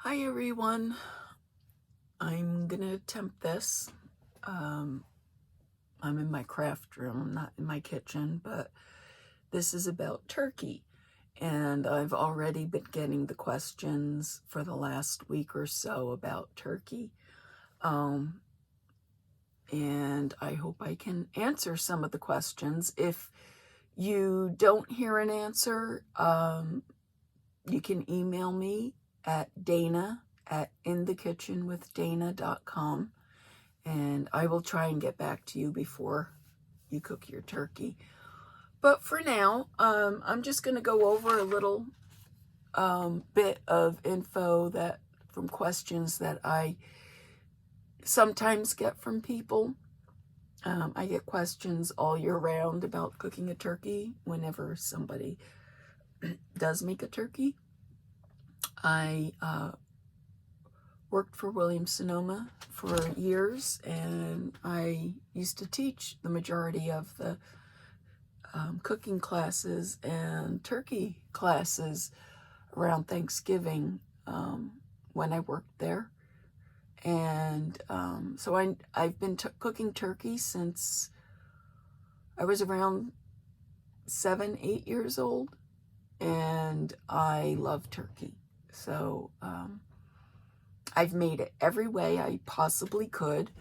Hi everyone. I'm gonna attempt this. I'm in my craft room, I'm not in my kitchen, but this is about turkey. And I've already been getting the questions for the last week or so about turkey. And I hope I can answer some of the questions. If you don't hear an answer, you can email me at dana@inthekitchenwithdana.com, and I will try and get back to you before you cook your turkey. But for now, I'm just going to go over a little bit of info from questions that I sometimes get from people. I get questions all year round about cooking a turkey whenever somebody does make a turkey. I worked for Williams-Sonoma for years, and I used to teach the majority of the cooking classes and turkey classes around Thanksgiving when I worked there. And so I've been cooking turkey since I was around 7-8 years old, and I love turkey. So I've made it every way I possibly could.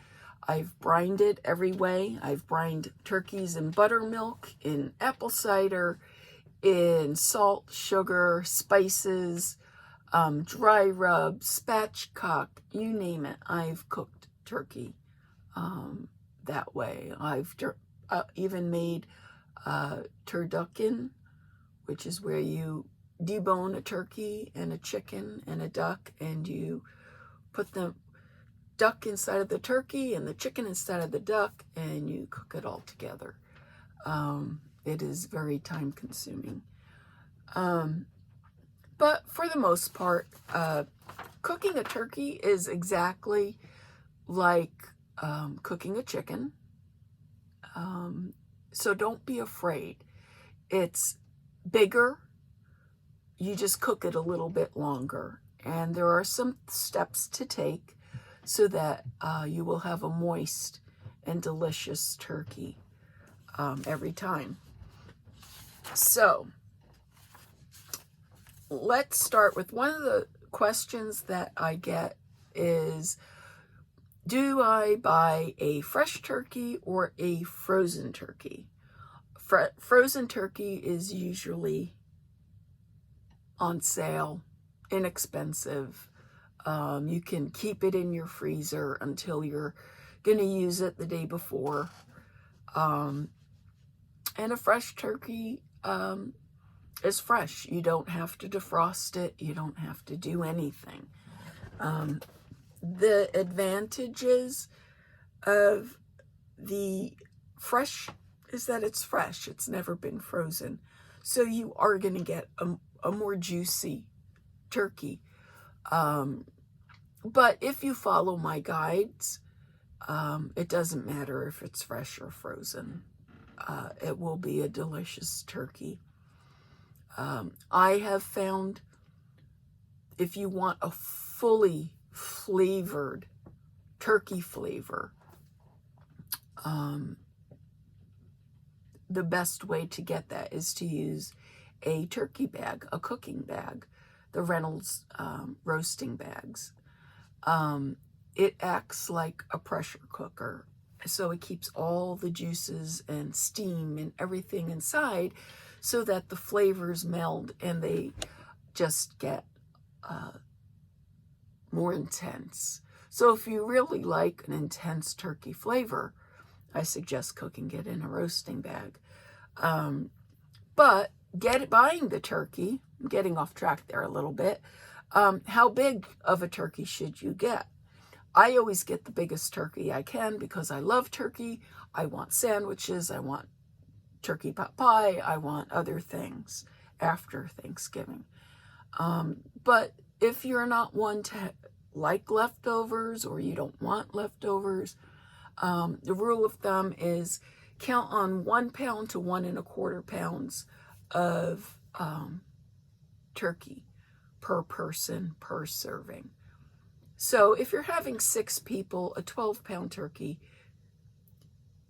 I've brined it every way. I've brined turkeys in buttermilk, in apple cider, in salt, sugar, spices, dry rub, spatchcock, you name it. I've cooked turkey that way. I've even made turducken, which is where you debone a turkey and a chicken and a duck, and you put the duck inside of the turkey and the chicken inside of the duck, and you cook it all together. It is very time consuming. But for the most part, cooking a turkey is exactly like cooking a chicken. So don't be afraid. It's bigger. You just cook it a little bit longer. And there are some steps to take so that you will have a moist and delicious turkey every time. So let's start with one of the questions that I get is, do I buy a fresh turkey or a frozen turkey? Frozen turkey is usually on sale, inexpensive. You can keep it in your freezer until you're going to use it the day before. And a fresh turkey is fresh. You don't have to defrost it. You don't have to do anything. The advantages of the fresh is that it's fresh. It's never been frozen. So you are going to get a more juicy turkey. But if you follow my guides, it doesn't matter if it's fresh or frozen. It will be a delicious turkey. I have found if you want a fully flavored turkey flavor, the best way to get that is to use a turkey bag, a cooking bag, the Reynolds roasting bags. It acts like a pressure cooker, so it keeps all the juices and steam and everything inside so that the flavors meld and they just get more intense. So if you really like an intense turkey flavor, I suggest cooking it in a roasting bag. But buying the turkey, I'm getting off track there a little bit. How big of a turkey should you get? I always get the biggest turkey I can because I love turkey. I want sandwiches. I want turkey pot pie. I want other things after Thanksgiving. But if you're not one to like leftovers or you don't want leftovers, the rule of thumb is count on 1 pound to 1 1/4 pounds of turkey. per person per serving. So if you're having 6 people, a 12-pound turkey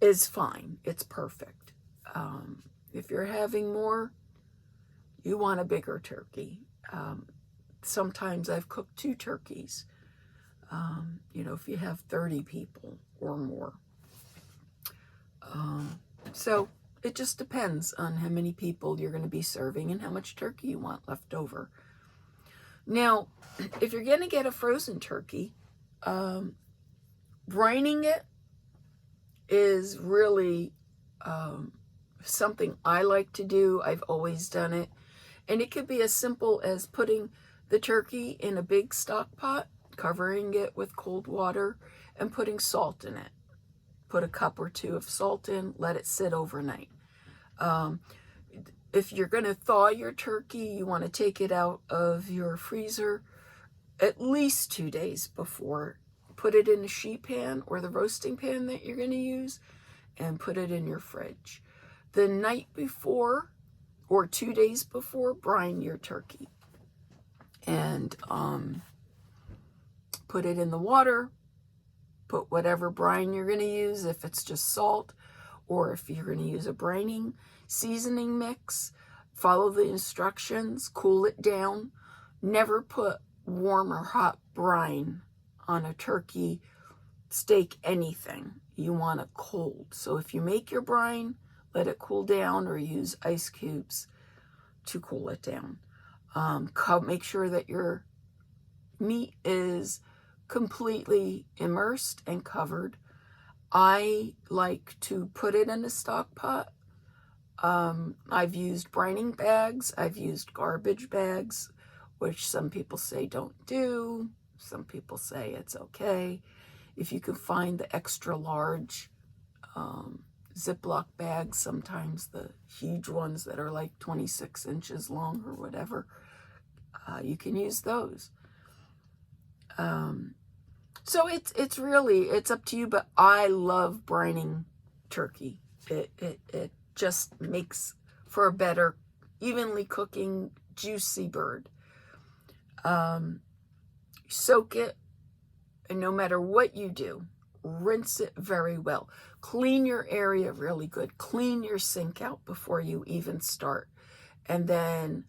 is fine. It's perfect. If you're having more, you want a bigger turkey. Sometimes I've cooked 2 turkeys, if you have 30 people or more. So it just depends on how many people you're going to be serving and how much turkey you want left over. Now, if you're going to get a frozen turkey, brining it is really something I like to do. I've always done it. And it could be as simple as putting the turkey in a big stock pot, covering it with cold water, and putting salt in it. Put a cup or 2 of salt in, let it sit overnight. If you're going to thaw your turkey, you want to take it out of your freezer at least 2 days before. Put it in a sheet pan or the roasting pan that you're going to use and put it in your fridge. The night before or 2 days before, brine your turkey. And put it in the water. Put whatever brine you're going to use, if it's just salt, or if you're going to use a brining seasoning mix. Follow the instructions, cool it down. Never put warm or hot brine on a turkey, steak, anything. You want it cold. So if you make your brine, let it cool down or use ice cubes to cool it down. Make sure that your meat is completely immersed and covered. I like to put it in a stock pot. I've used brining bags. I've used garbage bags, which some people say don't do. Some people say it's okay. If you can find the extra large Ziploc bags, sometimes the huge ones that are like 26 inches long or whatever, you can use those. So it's up to you, but I love brining turkey. It just makes for a better, evenly cooking, juicy bird. Soak it, and no matter what you do, rinse it very well. Clean your area really good. Clean your sink out before you even start. And then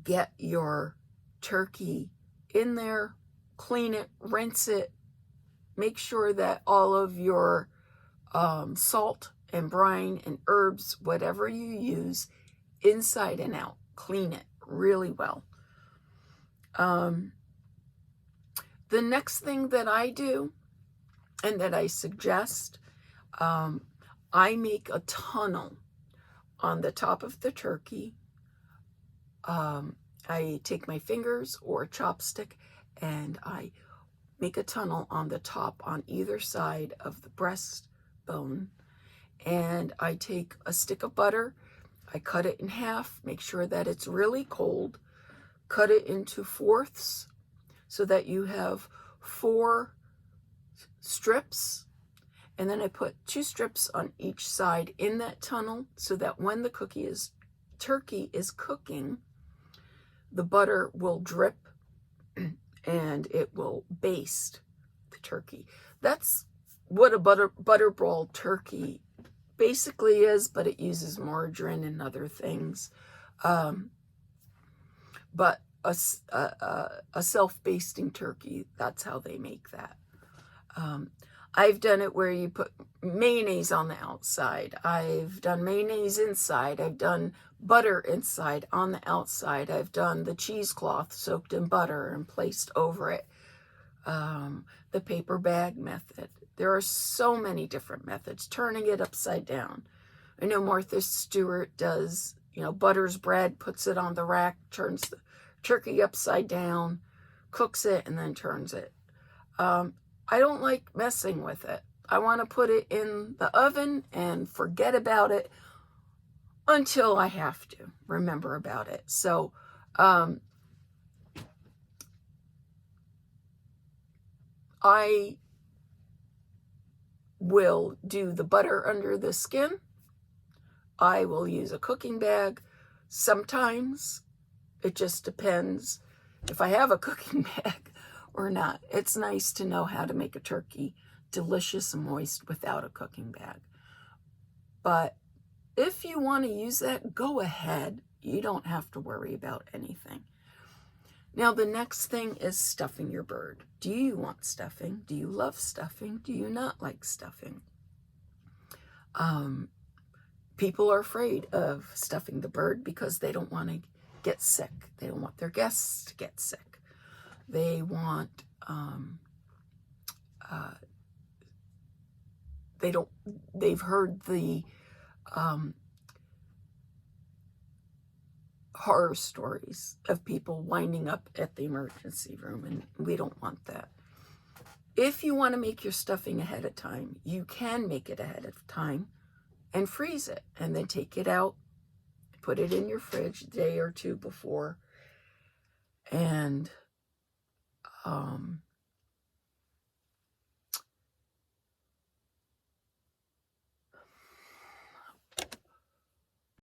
get your turkey in there, clean it, rinse it, make sure that all of your salt and brine and herbs, whatever you use, inside and out, clean it really well. The next thing that I do and that I suggest, I make a tunnel on the top of the turkey. I take my fingers or a chopstick and I make a tunnel on the top on either side of the breastbone. And I take a stick of butter, I cut it in half, make sure that it's really cold, cut it into fourths so that you have 4 strips. And then I put 2 strips on each side in that tunnel so that when the turkey is cooking, the butter will drip and it will baste the turkey. That's what a butterball turkey basically is, but it uses margarine and other things. But a self-basting turkey, that's how they make that. I've done it where you put mayonnaise on the outside. I've done mayonnaise inside. I've done butter inside on the outside. I've done the cheesecloth soaked in butter and placed over it. The paper bag method. There are so many different methods. Turning it upside down. I know Martha Stewart does, butters bread, puts it on the rack, turns the turkey upside down, cooks it, and then turns it. I don't like messing with it. I want to put it in the oven and forget about it until I have to remember about it. So, I will do the butter under the skin. I will use a cooking bag. Sometimes It just depends if I have a cooking bag or not. It's nice to know how to make a turkey delicious and moist without a cooking bag. But if you want to use that, go ahead. You don't have to worry about anything. Now, the next thing is stuffing your bird. Do you want stuffing? Do you love stuffing? Do you not like stuffing? People are afraid of stuffing the bird because they don't want to get sick. They don't want their guests to get sick. They want, they've heard the horror stories of people winding up at the emergency room, and we don't want that. If you want to make your stuffing ahead of time, you can make it ahead of time and freeze it, and then take it out, put it in your fridge a day or two before, and